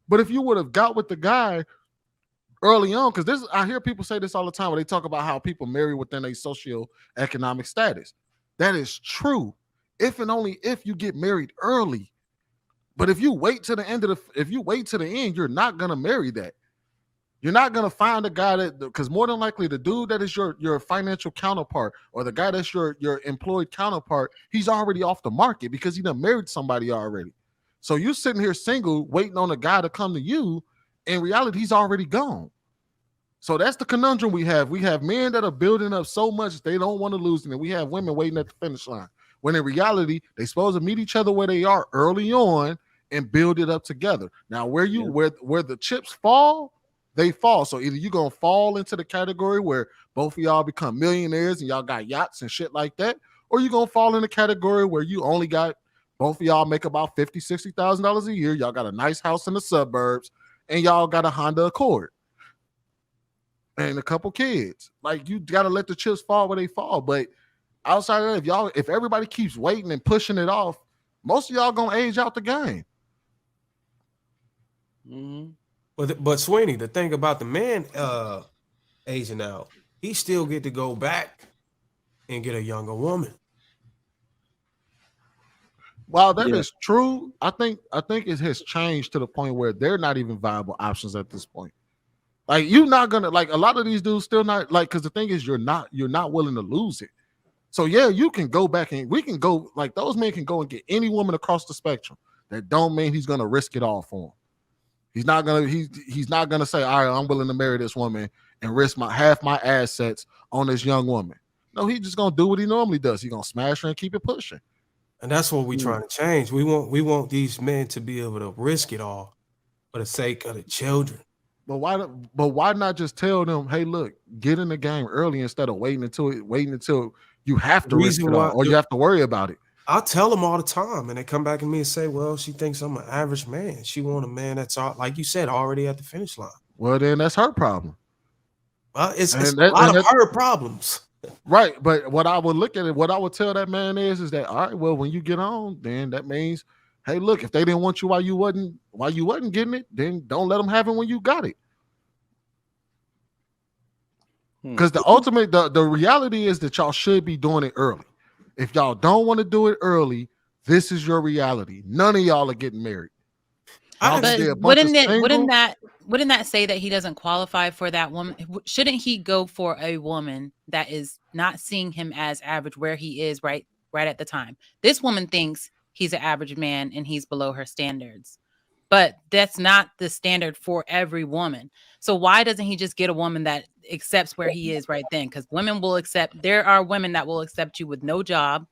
But if you would have got with the guy early on, because this I hear people say this all the time when they talk about how people marry within a socioeconomic status. That is true. If and only if you get married early. But if you wait to the end of the if you wait to the end, you're not gonna marry that. You're not gonna find a guy that because more than likely the dude that is your financial counterpart or the guy that's your employed counterpart, he's already off the market because he done married somebody already. So you're sitting here single, waiting on a guy to come to you. In reality, he's already gone. So that's the conundrum we have. We have men that are building up so much they don't want to lose, and then we have women waiting at the finish line. When in reality, they're supposed to meet each other where they are early on and build it up together. Now, where the chips fall, they fall. So either you're gonna fall into the category where both of y'all become millionaires and y'all got yachts and shit like that, or you're gonna fall in the category where you only got both of y'all make about $50,000-$60,000 a year. Y'all got a nice house in the suburbs, and y'all got a Honda Accord and a couple kids. Like you gotta let the chips fall where they fall. But outside of that, if everybody keeps waiting and pushing it off, most of y'all gonna age out the game. Mm-hmm. But Sweeney, the thing about the man aging out, he still get to go back and get a younger woman. While that is true, I think it has changed to the point where they're not even viable options at this point. Like you're not gonna like a lot of these dudes still not like because the thing is you're not willing to lose it. So yeah, you can go back and we can go like those men can go and get any woman across the spectrum. That don't mean he's gonna risk it all for him. He's not gonna say, all right, I'm willing to marry this woman and risk half my assets on this young woman. No, he's just gonna do what he normally does. He's gonna smash her and keep it pushing. And that's what we're trying to change. We want these men to be able to risk it all for the sake of the children. But why not just tell them, hey, look, get in the game early instead of waiting until you have to risk it all or you have to worry about it. I tell them all the time, and they come back to me and say, well, she thinks I'm an average man. She want a man that's, like you said, already at the finish line. Well, then that's her problem. It's a lot of her problems. Right. But what I would tell that man is that, all right, well, when you get on, then that means, hey, look, if they didn't want you while you wasn't getting it, then don't let them have it when you got it. Because the reality is that y'all should be doing it early. If y'all don't want to do it early, this is your reality. None of y'all are getting married. But wouldn't that say that he doesn't qualify for that woman? Shouldn't he go for a woman that is not seeing him as average where he is right at the time? This woman thinks he's an average man and he's below her standards. But that's not the standard for every woman. So why doesn't he just get a woman that accepts where he is right then? Because women will accept. There are women that will accept you with no job,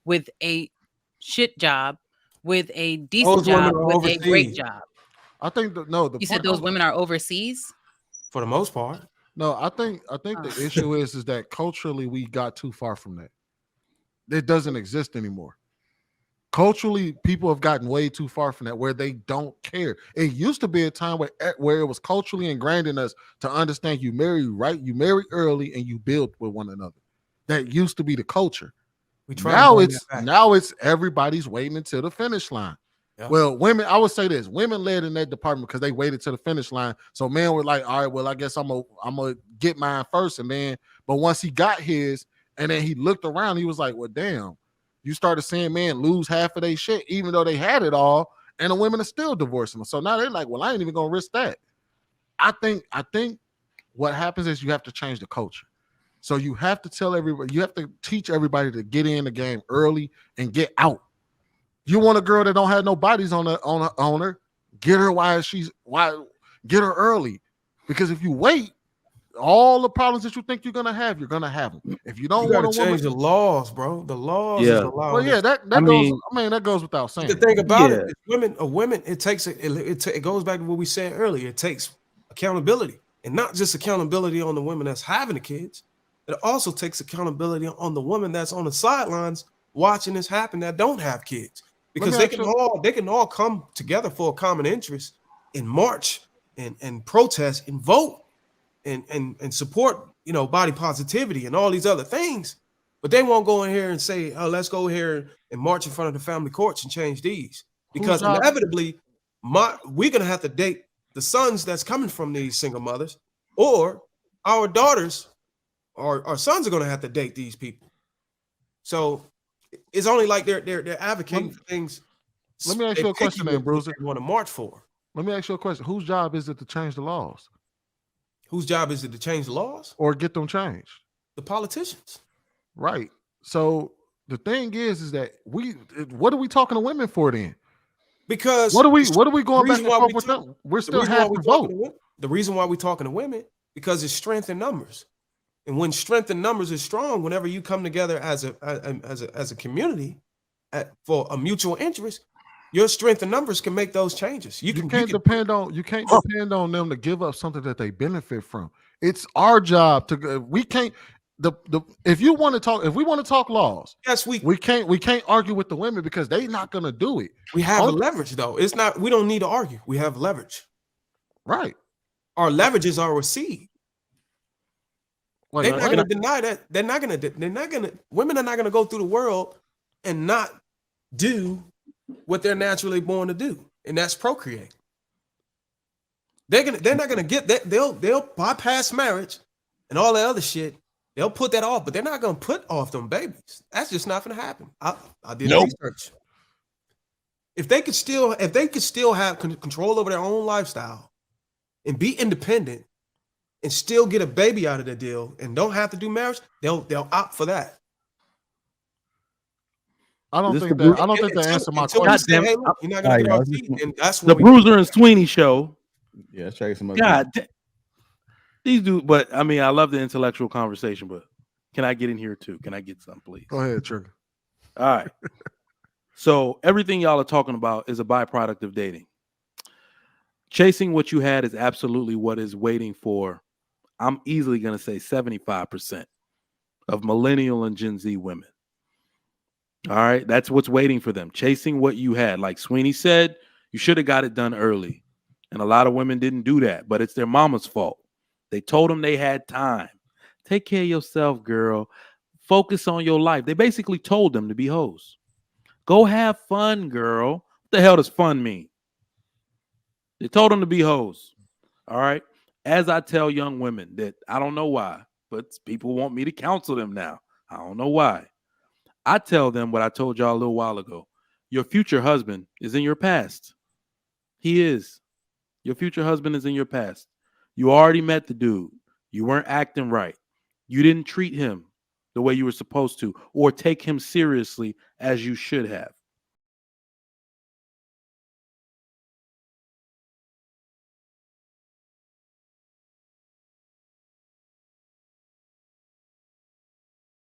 with a shit job, with a decent job, with a great job. I think you said those women are overseas for the most part. No, I think the issue is that culturally we got too far from that. It doesn't exist anymore. Culturally, people have gotten way too far from that, where they don't care. It used to be a time where it was culturally ingrained in us to understand you marry early, and you build with one another. That used to be the culture. Now it's everybody's waiting until the finish line. Yeah. Well, women, I would say this: women led in that department because they waited to the finish line. So men were like, all right, well, I guess I'm gonna get mine first, and then, but once he got his, and then he looked around, he was like, well, damn. You started seeing men lose half of their shit, even though they had it all, and the women are still divorcing them. So now they're like, well, I ain't even gonna risk that. I think what happens is you have to change the culture. So you have to tell everybody, you have to teach everybody to get in the game early and get out. You want a girl that don't have no bodies on her, get her get her early. Because if you wait, all the problems that you think you're gonna have them. If you don't want to change the laws, bro. The laws. Yeah. Well, yeah, that goes without saying. The thing about it is women. It goes back to what we said earlier. It takes accountability, and not just accountability on the women that's having the kids. It also takes accountability on the woman that's on the sidelines watching this happen that don't have kids, because they can all come together for a common interest and march and protest and vote. And support, body positivity and all these other things, but they won't go in here and say, oh, let's go here and march in front of the family courts and change these, because inevitably we're gonna have to date the sons that's coming from these single mothers, or our daughters or our sons are gonna have to date these people. So it's only like they're advocating for things. Let me ask you a question, then, Bruiser. They want to march for. Let me ask you a question. Whose job is it to change the laws? Whose job is it to change the laws or get them changed? The politicians. Right. So the thing is that what are we talking to women for then? Because what are we going back and forth with them? We're still half the vote. The reason why we're talking to women, because it's strength in numbers. And when strength in numbers is strong, whenever you come together as a community for a mutual interest, your strength in numbers can make those changes. You can't depend on them to give up something that they benefit from. It's our job to. We can't. If we want to talk laws, yes, we can't argue with the women because they're not going to do it. We have a leverage though. It's not. We don't need to argue. We have leverage. Right. Our leverage is our seed. They're not going to deny that. They're not going to. Women are not going to go through the world and not do what they're naturally born to do, and that's procreate. They're not going to get that. They'll bypass marriage and all that other shit. They'll put that off, but they're not going to put off them babies. That's just not going to happen. I did research. If they could still have control over their own lifestyle and be independent and still get a baby out of the deal and don't have to do marriage, they'll opt for that. I don't think that answer my question. Hey, look, you're not gonna get our feet, and that's the Bruiser and Sweeney show. Yeah, let's check some other. God, these dudes. But I mean, I love the intellectual conversation. But can I get in here too? Can I get some, please? Go ahead, Trigger. All right. So everything y'all are talking about is a byproduct of dating. Chasing what you had is absolutely what is waiting for. I'm easily going to say 75% of millennial and Gen Z women. All right. That's what's waiting for them. Chasing what you had. Like Sweeney said, you should have got it done early. And a lot of women didn't do that, but it's their mama's fault. They told them they had time. Take care of yourself, girl. Focus on your life. They basically told them to be hoes. Go have fun, girl. What the hell does fun mean? They told them to be hoes. All right. As I tell young women that I don't know why, but people want me to counsel them now. I don't know why. I tell them what I told y'all a little while ago. Your future husband is in your past. He is. Your future husband is in your past. You already met the dude. You weren't acting right. You didn't treat him the way you were supposed to or take him seriously as you should have.